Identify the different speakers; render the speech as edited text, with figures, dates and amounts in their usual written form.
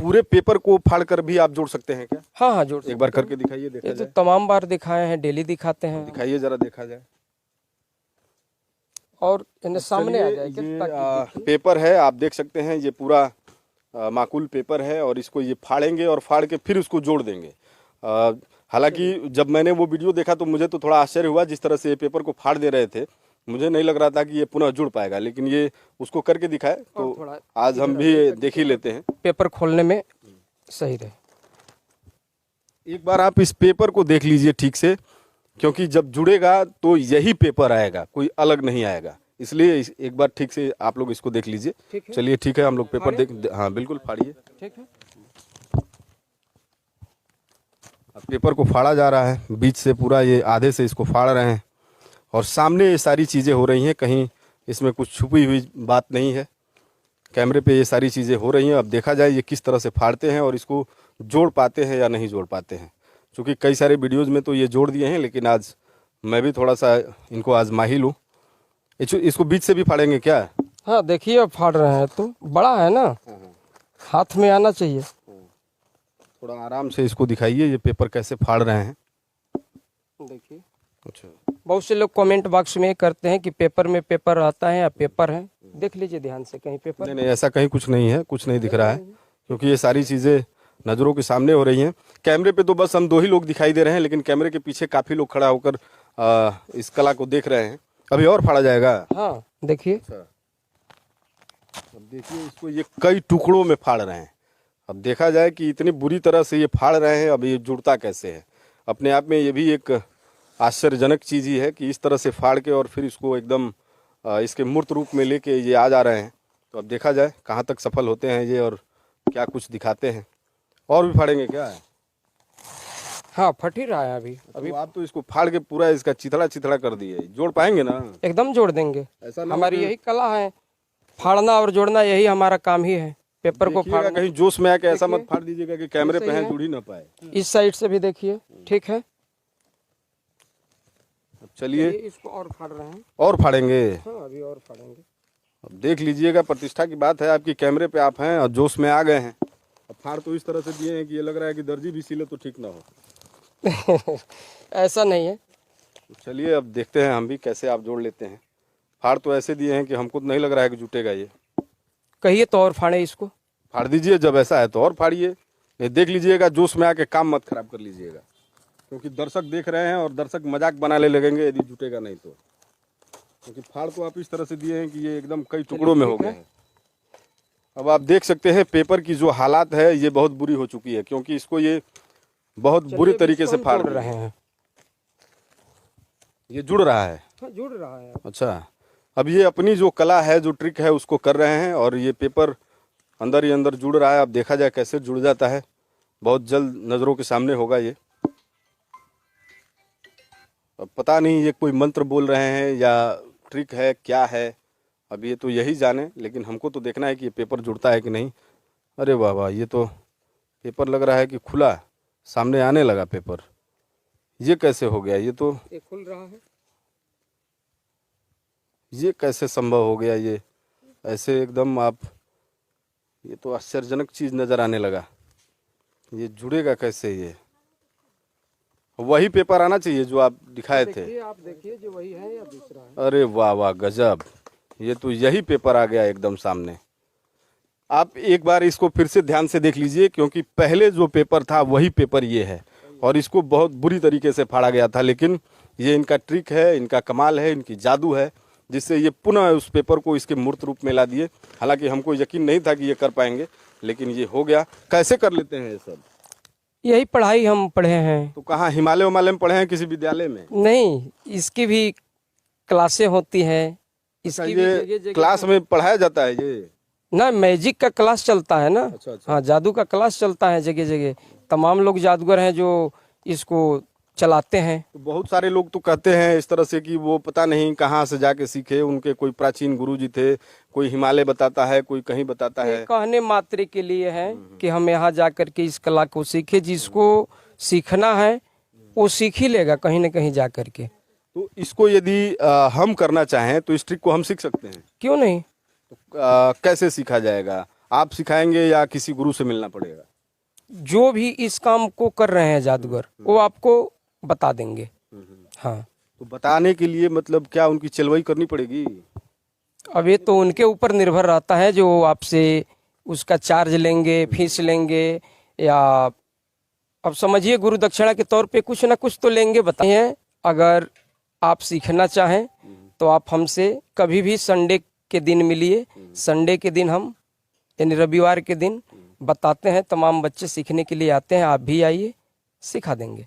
Speaker 1: पूरे पेपर को फाड़ कर भी आप जोड़ सकते हैं क्या?
Speaker 2: हाँ हाँ, जोड़
Speaker 1: एक बार करके दिखाइए, देखा
Speaker 2: ये तो
Speaker 1: जाए।
Speaker 2: तमाम बार दिखाए हैं, डेली दिखाते हैं।
Speaker 1: दिखाइए जरा, देखा जाए।
Speaker 2: और इन्हें सामने आ जाए
Speaker 1: ये
Speaker 2: ताकि
Speaker 1: पेपर है, आप देख सकते हैं, ये पूरा माकूल पेपर है और इसको ये फाड़ेंगे और फाड़ के फिर उसको जोड़ देंगे। हालांकि जब मैंने वो वीडियो देखा तो मुझे तो थोड़ा आश्चर्य हुआ, जिस तरह से ये पेपर को फाड़ दे रहे थे मुझे नहीं लग रहा था कि ये पुनः जुड़ पाएगा, लेकिन ये उसको करके दिखाए तो आज हम भी देख ही लेते हैं।
Speaker 2: पेपर खोलने में सही रहे।
Speaker 1: एक बार आप इस पेपर को देख लीजिए ठीक से, क्योंकि जब जुड़ेगा तो यही पेपर आएगा, कोई अलग नहीं आएगा, इसलिए एक बार ठीक से आप लोग इसको देख लीजिए। चलिए ठीक है, हम लोग पेपर हाँ बिल्कुल फाड़िए।
Speaker 2: ठीक है,
Speaker 1: अब पेपर को फाड़ा जा रहा है, बीच से पूरा ये आधे से इसको फाड़ रहे हैं और सामने ये सारी चीज़ें हो रही हैं, कहीं इसमें कुछ छुपी हुई बात नहीं है। कैमरे पे ये सारी चीज़ें हो रही हैं। अब देखा जाए ये किस तरह से फाड़ते हैं और इसको जोड़ पाते हैं या नहीं जोड़ पाते हैं, क्योंकि कई सारे वीडियोज़ में तो ये जोड़ दिए हैं, लेकिन आज मैं भी थोड़ा सा इनको आजमा ही लूँ। इसको बीच से भी फाड़ेंगे क्या?
Speaker 2: हाँ देखिए, अब फाड़ रहे हैं तो बड़ा है ना, हाथ में आना चाहिए।
Speaker 1: थोड़ा आराम से इसको दिखाइए, ये पेपर कैसे फाड़ रहे हैं।
Speaker 2: देखिए,
Speaker 1: अच्छा,
Speaker 2: बहुत से लोग कमेंट बॉक्स में करते हैं कि पेपर में पेपर रहता है या पेपर है। देख लीजिए ध्यान से, कहीं पेपर
Speaker 1: नहीं, ऐसा कहीं कुछ नहीं है, कुछ नहीं दिख रहा है, क्योंकि ये सारी चीज़ें नज़रों के सामने हो रही हैं। कैमरे पे तो बस हम 2 ही लोग दिखाई दे रहे हैं, लेकिन कैमरे के पीछे काफ़ी लोग खड़ा होकर इस कला को देख रहे हैं। अभी और फाड़ा जाएगा।
Speaker 2: हाँ देखिए,
Speaker 1: अब देखिए इसको ये कई टुकड़ों में फाड़ रहे हैं। अब देखा जाए कि इतनी बुरी तरह से ये फाड़ रहे हैं, अब ये जुड़ता कैसे है। अपने आप में ये भी एक आश्चर्यजनक चीज़ ही है कि इस तरह से फाड़ के और फिर इसको एकदम इसके मूर्त रूप में लेके ये आ जा रहे हैं। तो अब देखा जाए कहाँ तक सफल होते हैं ये और क्या कुछ दिखाते हैं। और भी फाड़ेंगे क्या है?
Speaker 2: हाँ फट ही रहा है अभी।
Speaker 1: तो आप तो इसको फाड़ के पूरा इसका चिथड़ा चिथड़ा कर दिए, जोड़ पाएंगे ना?
Speaker 2: एकदम जोड़ देंगे,
Speaker 1: ऐसा ना
Speaker 2: हमारी यही कला है, फाड़ना और जोड़ना, यही हमारा काम ही है। पेपर को फाड़ना,
Speaker 1: कहीं जोश में आके ऐसा मत फाड़ दीजिएगा कि कैमरे पे हैं जुड़ ही ना पाए।
Speaker 2: इस साइड से भी देखिए, ठीक है।
Speaker 1: चलिए
Speaker 2: इसको और फाड़ रहे हैं,
Speaker 1: और फाड़ेंगे।
Speaker 2: हाँ अभी और फाड़ेंगे।
Speaker 1: अब देख लीजिएगा, प्रतिष्ठा की बात है आपकी, कैमरे पे आप हैं और जोश में आ गए हैं। अब फाड़ तो इस तरह से दिए हैं कि ये लग रहा है कि दर्जी भी सिले तो ठीक ना हो।
Speaker 2: ऐसा नहीं है।
Speaker 1: चलिए अब देखते हैं हम भी कैसे आप जोड़ लेते हैं। फाड़ तो ऐसे दिए हैं कि हमको तो नहीं लग रहा है कि जुटेगा ये।
Speaker 2: कहिए तो और फाड़े इसको।
Speaker 1: फाड़ दीजिए, जब ऐसा है तो और फाड़िए। ये देख लीजिएगा, जोश में आके काम मत खराब कर लीजिएगा, क्योंकि दर्शक देख रहे हैं और दर्शक मजाक बनाने लगेंगे यदि जुटेगा नहीं तो। क्योंकि फाड़ तो आप इस तरह से दिए हैं कि ये एकदम कई टुकड़ों में हो गए हैं। अब आप देख सकते हैं पेपर की जो हालात है ये बहुत बुरी हो चुकी है, क्योंकि इसको ये बहुत बुरे तरीके से फाड़
Speaker 2: रहे हैं।
Speaker 1: ये जुड़ रहा है,
Speaker 2: जुड़ रहा है।
Speaker 1: अच्छा, अब ये अपनी जो कला है, जो ट्रिक है, उसको कर रहे हैं और ये पेपर अंदर ही अंदर जुड़ रहा है। अब देखा जाए कैसे जुड़ जाता है, बहुत जल्द नज़रों के सामने होगा ये। अब पता नहीं ये कोई मंत्र बोल रहे हैं या ट्रिक है, क्या है, अब ये तो यही जाने, लेकिन हमको तो देखना है कि ये पेपर जुड़ता है कि नहीं। अरे वाह वाह, ये तो पेपर लग रहा है कि खुला सामने आने लगा पेपर। ये कैसे हो गया? ये तो
Speaker 2: ये खुल रहा है,
Speaker 1: ये कैसे संभव हो गया? ये ऐसे एकदम आप, ये तो आश्चर्यजनक चीज़ नज़र आने लगा। ये जुड़ेगा कैसे? ये वही पेपर आना चाहिए जो आप दिखाए थे।
Speaker 2: आप देखिए जो वही है या दूसरा है।
Speaker 1: अरे वाह वाह, गजब, ये तो यही पेपर आ गया एकदम सामने। आप एक बार इसको फिर से ध्यान से देख लीजिए, क्योंकि पहले जो पेपर था वही पेपर ये है और इसको बहुत बुरी तरीके से फाड़ा गया था, लेकिन ये इनका ट्रिक है, इनका कमाल है, इनकी जादू है, जिससे ये पुनः उस पेपर को इसके मूर्त रूप में ला दिए। हालांकि हमको यकीन नहीं था कि ये कर पाएंगे, लेकिन ये हो गया। कैसे कर लेते हैं ये सब?
Speaker 2: यही पढ़ाई हम पढ़े हैं।
Speaker 1: तो कहाँ, हिमालय में पढ़े हैं किसी विद्यालय में?
Speaker 2: नहीं, इसकी भी क्लासें होती हैं। इसकी भी
Speaker 1: ये क्लास में पढ़ाया जाता है ये
Speaker 2: ना, मैजिक का क्लास चलता है ना।
Speaker 1: अच्छा, अच्छा।
Speaker 2: हाँ, जादू का क्लास चलता है जगह जगह। तमाम लोग जादूगर हैं जो इसको चलाते हैं।
Speaker 1: तो बहुत सारे लोग तो कहते हैं इस तरह से कि वो पता नहीं कहाँ से जाके सीखे, उनके कोई प्राचीन गुरुजी थे, कोई हिमालय बताता है, कोई कहीं बताता है।
Speaker 2: कहने मात्र के लिए है कि हम यहाँ जाकर के इस कला को सीखे। जिसको सीखना है वो सीख ही लेगा कहीं न कहीं जा करके।
Speaker 1: तो इसको यदि हम करना चाहें तो इस ट्रिक को हम सीख सकते हैं?
Speaker 2: क्यों नहीं।
Speaker 1: तो कैसे सीखा जाएगा? आप सिखाएंगे या किसी गुरु से मिलना पड़ेगा?
Speaker 2: जो भी इस काम को कर रहे हैं जादूगर वो आपको बता देंगे। हाँ,
Speaker 1: तो बताने के लिए मतलब क्या उनकी चलवाई करनी पड़ेगी?
Speaker 2: अब ये तो उनके ऊपर निर्भर रहता है, जो आपसे उसका चार्ज लेंगे, फीस लेंगे, या अब समझिए गुरु दक्षिणा के तौर पे कुछ ना कुछ तो लेंगे, बताइए। अगर आप सीखना चाहें तो आप हमसे कभी भी संडे के दिन मिलिए। संडे के दिन हम यानी रविवार के दिन बताते हैं, तमाम बच्चे सीखने के लिए आते हैं, आप भी आइए, सिखा देंगे।